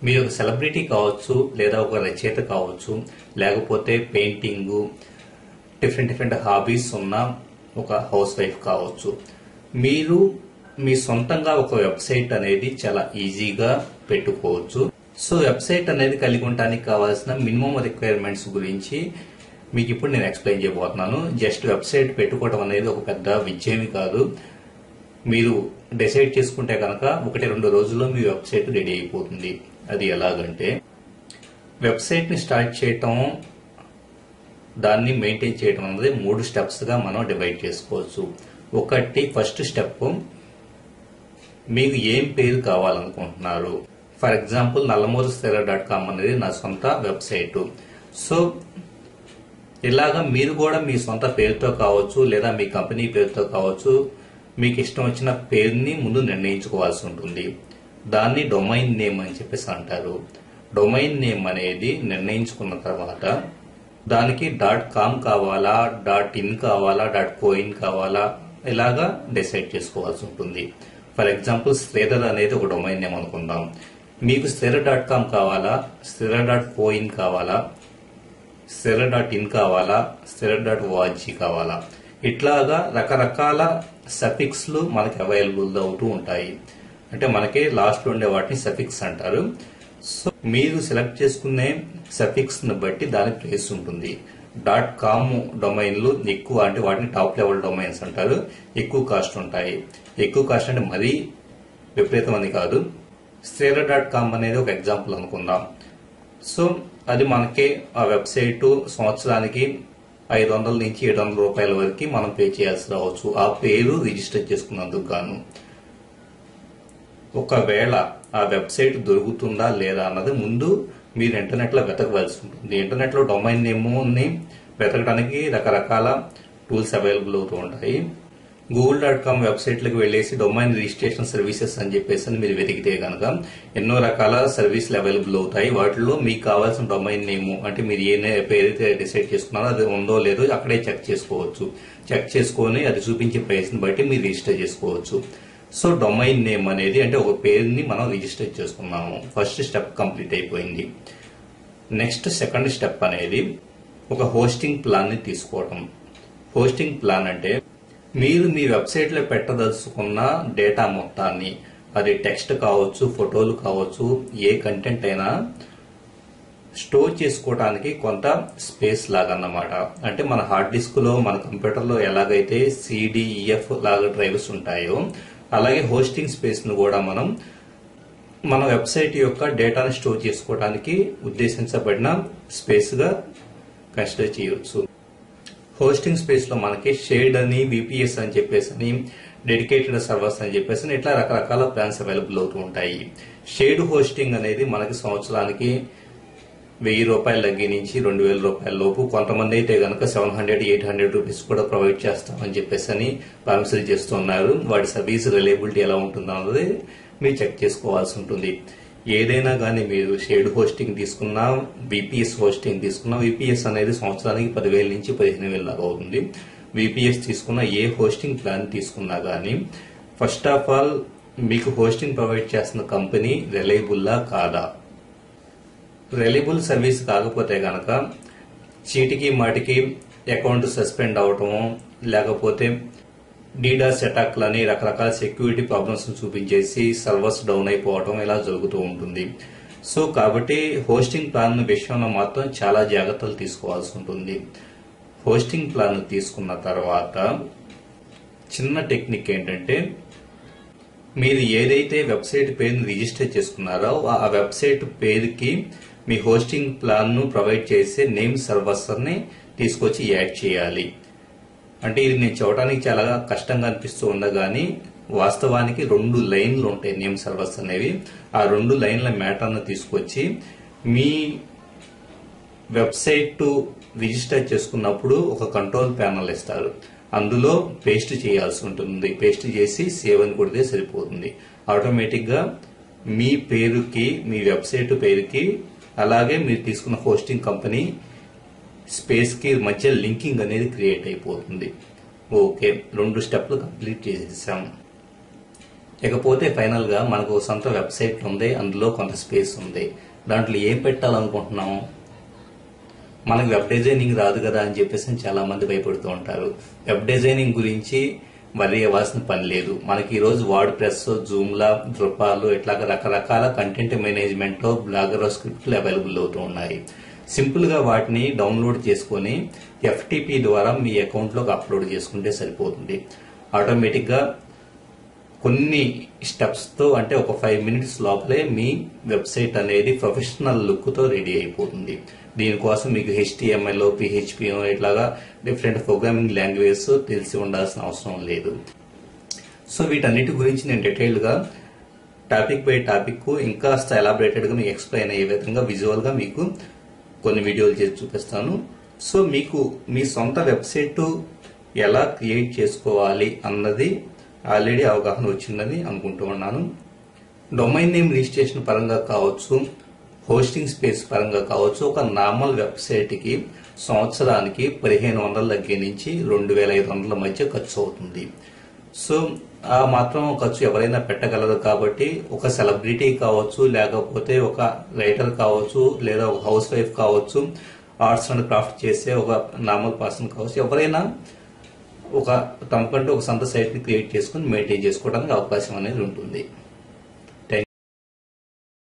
మీరు ఒక సెలబ్రిటీ కావచ్చు, లేదా ఒక రచయిత కావచ్చు, లేకపోతే పెయింటింగ్, డిఫరెంట్ హాబీస్ ఉన్న ఒక హౌస్ వైఫ్ కావచ్చు. మీరు మీ సొంతంగా ఒక వెబ్సైట్ అనేది చాలా ఈజీగా పెట్టుకోవచ్చు. సో వెబ్సైట్ అనేది కలిగి ఉండడానికి కావాల్సిన మినిమం రిక్వైర్మెంట్స్ గురించి మీకు ఇప్పుడు నేను ఎక్స్ప్లెయిన్ చేయబోతున్నాను. జస్ట్ వెబ్సైట్ పెట్టుకోవడం అనేది ఒక పెద్ద విజయమే కాదు. మీరు డిసైడ్ చేసుకుంటే కనుక 1-2 రోజుల్లో మీ వెబ్సైట్ రెడీ అయిపోతుంది. అది ఎలాగంటే, వెబ్సైట్ ని స్టార్ట్ చేయటం, దాన్ని మెయింటైన్ చేయడం అనేది 3 స్టెప్స్ గా మనం డివైడ్ చేసుకోవచ్చు. ఫస్ట్ స్టెప్, మీకు ఏం పేరు కావాలనుకుంటున్నారు. ఫర్ ఎగ్జాంపుల్ nallamuristhaira.com అనేది నా సొంత వెబ్సైట్. సో ఇలాగా మీరు కూడా మీ సొంత పేరుతో కావచ్చు, లేదా మీ కంపెనీ పేరుతో కావచ్చు, మీకు ఇష్టం వచ్చిన పేరుని ముందు నిర్ణయించుకోవాల్సి ఉంటుంది. దాన్ని డొమైన్ నేమ్ అని చెప్పేసి అంటారు. డొమైన్ నేమ్ అనేది నిర్ణయించుకున్న తర్వాత దానికి .com కావాలా, .in కావాలా, .coin కావాలా, ఇలాగా డిసైడ్ చేసుకోవాల్సి ఉంటుంది. ఫర్ ఎగ్జాంపుల్ శ్రీధర్ అనేది ఒక డొమైన్ నేమ్ అనుకుందాం. మీకు శ్రీధర్.com కావాలా, శ్రీధర్.coin కావాలా, శ్రీధర్.in కావాలా, శ్రీధర్.org కావాలా, ఇట్లాగా రకరకాల సఫిక్స్లు మనకి అవైలబుల్ అవుతూ ఉంటాయి. అంటే మనకి లాస్ట్ ఉండే వాటిని సఫిక్స్ అంటారు. సో మీరు సెలెక్ట్ చేసుకునే సఫిక్స్ ను బట్టి దాని ప్లేస్ ఉంటుంది. .com డొమైన్లు ఎక్కువ, అంటే వాటిని టాప్ లెవెల్ డొమైన్స్ అంటారు. ఎక్కువ కాస్ట్ ఉంటాయి. ఎక్కువ కాస్ట్ అంటే మరీ విపరీతం అని కాదు. శ్రీధర్.com అనేది ఒక ఎగ్జాంపుల్ అనుకుందాం. సో అది మనకి ఆ వెబ్సైట్ సంవత్సరానికి 500 నుంచి 700 రూపాయల వరకు మనం పే చేయాల్సి రావచ్చు, ఆ పేరు రిజిస్టర్ చేసుకున్నందుకు గాను. ఒకవేళ ఆ వెబ్సైట్ దొరుకుతుందా లేదా అన్నది ముందు మీరు ఇంటర్నెట్ లో వెతకవలసి ఉంటుంది. ఇంటర్నెట్ లో డొమైన్ నేమ్ ని వెతకడానికి రకరకాల టూల్స్ అవైలబుల్ అవుతూ ఉంటాయి. google.com వెబ్సైట్లకు వెళ్లేసి డొమైన్ రిజిస్ట్రేషన్ సర్వీసెస్ అని చెప్పేసి మీరు వెతికితే కనుక ఎన్నో రకాల సర్వీసులు అవైలబుల్ అవుతాయి. వాటిలో మీకు కావాల్సిన డొమైన్ నేమ్, అంటే మీరు ఏ పేరైతే డిసైడ్ చేసుకున్నారో అది ఉందో లేదో అక్కడే చెక్ చేసుకోవచ్చు. చెక్ చేసుకుని అది చూపించే ప్రైస్ ని బట్టి మీరు రిజిస్టర్ చేసుకోవచ్చు. సో డొమైన్ నేమ్ అనేది, అంటే ఒక పేరుని మనం రిజిస్టర్ చేసుకున్నాము. ఫస్ట్ స్టెప్ కంప్లీట్ అయిపోయింది. నెక్స్ట్ సెకండ్ స్టెప్ అనేది ఒక హోస్టింగ్ ప్లాన్ ని తీసుకోవడం. హోస్టింగ్ ప్లాన్ అంటే మీరు మీ వెబ్సైట్ లో పెట్టదలుచుకున్న డేటా మొత్తాన్ని, అది టెక్స్ట్ కావచ్చు, ఫోటోలు కావచ్చు, ఏ కంటెంట్ అయినా స్టోర్ చేసుకోవడానికి కొంత స్పేస్ లాగా అన్నమాట. అంటే మన హార్డ్ డిస్క్ లో, మన కంప్యూటర్ లో ఎలాగైతే CDEF లాగా డ్రైవ్స్ ఉంటాయో, అలాగే హోస్టింగ్ స్పేస్ ను కూడా మనం మన వెబ్సైట్ యొక్క డేటాను స్టోర్ చేసుకోవడానికి ఉద్దేశించబడిన స్పేస్ గా కన్సిడర్ చేయవచ్చు. హోస్టింగ్ స్పేస్ లో మనకి షేర్డ్ అని, VPS అని చెప్పేసి, డెడికేటెడ్ సర్వర్స్ అని చెప్పేసి ఇట్లా రకరకాల ప్లాన్స్ అవైలబుల్ అవుతూ ఉంటాయి. షేర్డ్ హోస్టింగ్ అనేది మనకి సంవత్సరానికి 1000 రూపాయల దగ్గర నుంచి 2000 రూపాయల లోపు, కొంతమంది అయితే గనక 700-800 రూపీస్ కూడా ప్రొవైడ్ చేస్తామని చెప్పేసి ప్రామిసులు చేస్తున్నారు. వాటి సర్వీస్ రిలయబిలిటీ ఎలా ఉంటుందో అన్నది మీరు చెక్ చేసుకోవాల్సి ఉంటుంది. ఏదైనా కానీ మీరు షేర్డ్ హోస్టింగ్ తీసుకున్నా, VPS హోస్టింగ్ తీసుకున్నా, VPS అనేది సంవత్సరానికి 10,000 నుంచి 15,000 దాకా అవుతుంది. VPS తీసుకున్న ఏ హోస్టింగ్ ప్లాన్ తీసుకున్నా గానీ, ఫస్ట్ ఆఫ్ ఆల్ మీకు హోస్టింగ్ ప్రొవైడ్ చేస్తున్న కంపెనీ రిలయబుల్లా కాదా. రిలయబుల్ సర్వీస్ కాకపోతే గనక చీటికి మాటికి అకౌంట్ సస్పెండ్ అవటము, లేకపోతే DDoS అటాక్లని, రకరకాల సెక్యూరిటీ ప్రాబ్లమ్స్ చూపించేసి సర్వర్స్ డౌన్ అయిపోవటం ఇలా జరుగుతూ ఉంటుంది. సో కాబట్టి హోస్టింగ్ ప్లాన్ విషయంలో మాత్రం చాలా జాగ్రత్తలు తీసుకోవాల్సి ఉంటుంది. హోస్టింగ్ ప్లాన్ తీసుకున్న తర్వాత చిన్న టెక్నిక్ ఏంటంటే, మీరు ఏదైతే వెబ్సైట్ పేరుని రిజిస్టర్ చేసుకున్నారో ఆ వెబ్సైట్ పేరుకి మీ హోస్టింగ్ ప్లాన్ ను ప్రొవైడ్ చేసే నేమ్ సర్వర్స్ ని తీసుకొచ్చి యాడ్ చేయాలి. అంటే ఇది నేను చూడటానికి చాలా కష్టంగా అనిపిస్తూ ఉండగాని వాస్తవానికి 2 లైన్లు ఉంటాయి నేమ్ సర్వర్స్ అనేవి. ఆ 2 లైన్ల మ్యాటర్ ను తీసుకొచ్చి మీ వెబ్సైట్ రిజిస్టర్ చేసుకున్నప్పుడు ఒక కంట్రోల్ ప్యానల్ ఇస్తారు. అందులో పేస్ట్ చేయాల్సి ఉంటుంది. పేస్ట్ చేసి సేవ్ అని కొడితే సరిపోతుంది. ఆటోమేటిక్ గా మీ పేరుకి, మీ వెబ్సైట్ పేరుకి, అలాగే మీరు తీసుకున్న హోస్టింగ్ కంపెనీ స్పేస్ కి మధ్య లింకింగ్ అనేది క్రియేట్ అయిపోతుంది. ఓకే, 2 స్టెప్లు కంప్లీట్ చేసేసాం. ఇకపోతే ఫైనల్ గా మనకు సొంత వెబ్సైట్ ఉంది, అందులో కొంత స్పేస్ ఉంది. దాంట్లో ఏం పెట్టాలనుకుంటున్నాం? మనకు వెబ్ డిజైనింగ్ రాదు కదా అని చెప్పేసి చాలా మంది భయపడుతూ ఉంటారు. వెబ్ డిజైనింగ్ గురించి వరి అవ్వాల్సిన పని లేదు. మనకి ఈ రోజు వర్డ్ ప్రెస్, జూమ్లా, డ్రుపాలు ఇట్లా రకరకాల కంటెంట్ మేనేజ్మెంట్ బ్లాగర్ స్క్రిప్ట్లు అవైలబుల్ అవుతూ ఉన్నాయి. సింపుల్ గా వాటిని డౌన్లోడ్ చేసుకుని FTP ద్వారా మీ అకౌంట్ లోకి అప్లోడ్ చేసుకుంటే సరిపోతుంది. ఆటోమేటిక్ గా కొన్ని స్టెప్స్ తో అంటే ఒక 5 minutes లోపలే మీ వెబ్సైట్ అనేది ప్రొఫెషనల్ లుక్ తో రెడీ అయిపోతుంది. దీనికోసం మీకు HTML, PHP ఇట్లాగా డిఫరెంట్ ప్రోగ్రామింగ్ లాంగ్వేజెస్ తెలిసి ఉండాల్సిన అవసరం లేదు. సో వీటన్నిటి గురించి నేను డీటెయిల్డ్ గా టాపిక్ బై టాపిక్ ఇంకా ఎలాబరేటెడ్ గా మీకు ఎక్స్ప్లెయిన్ అయ్యే విధంగా విజువల్ గా మీకు కొన్ని వీడియోలు చేసి చూపిస్తాను. సో మీకు మీ సొంత వెబ్సైట్ ఎలా క్రియేట్ చేసుకోవాలి అన్నది ఆల్రెడీ అవగాహన వచ్చిందని అనుకుంటూ ఉన్నాను. డొమైన్ నేమ్ రిజిస్ట్రేషన్ పరంగా కావచ్చు, హోస్టింగ్ స్పేస్ పరంగా కావచ్చు, ఒక నార్మల్ వెబ్సైట్ కి సంవత్సరానికి 1500 దగ్గర నుంచి 2500 మధ్య ఖర్చు అవుతుంది. సో ఆ మాత్రం ఖర్చు ఎవరైనా పెట్టగలరు కాబట్టి ఒక సెలబ్రిటీ కావచ్చు, లేకపోతే ఒక రైటర్ కావచ్చు, లేదా ఒక హౌస్ వైఫ్ కావచ్చు, ఆర్ట్స్ అండ్ క్రాఫ్ట్ చేసే ఒక నార్మల్ పర్సన్ కావచ్చు, ఎవరైనా తమకంటూ ఒక సొంత సైట్ ని క్రియేట్ చేసుకుని మెయింటైన్ చేసుకోవడానికి అవకాశం అనేది ఉంటుంది.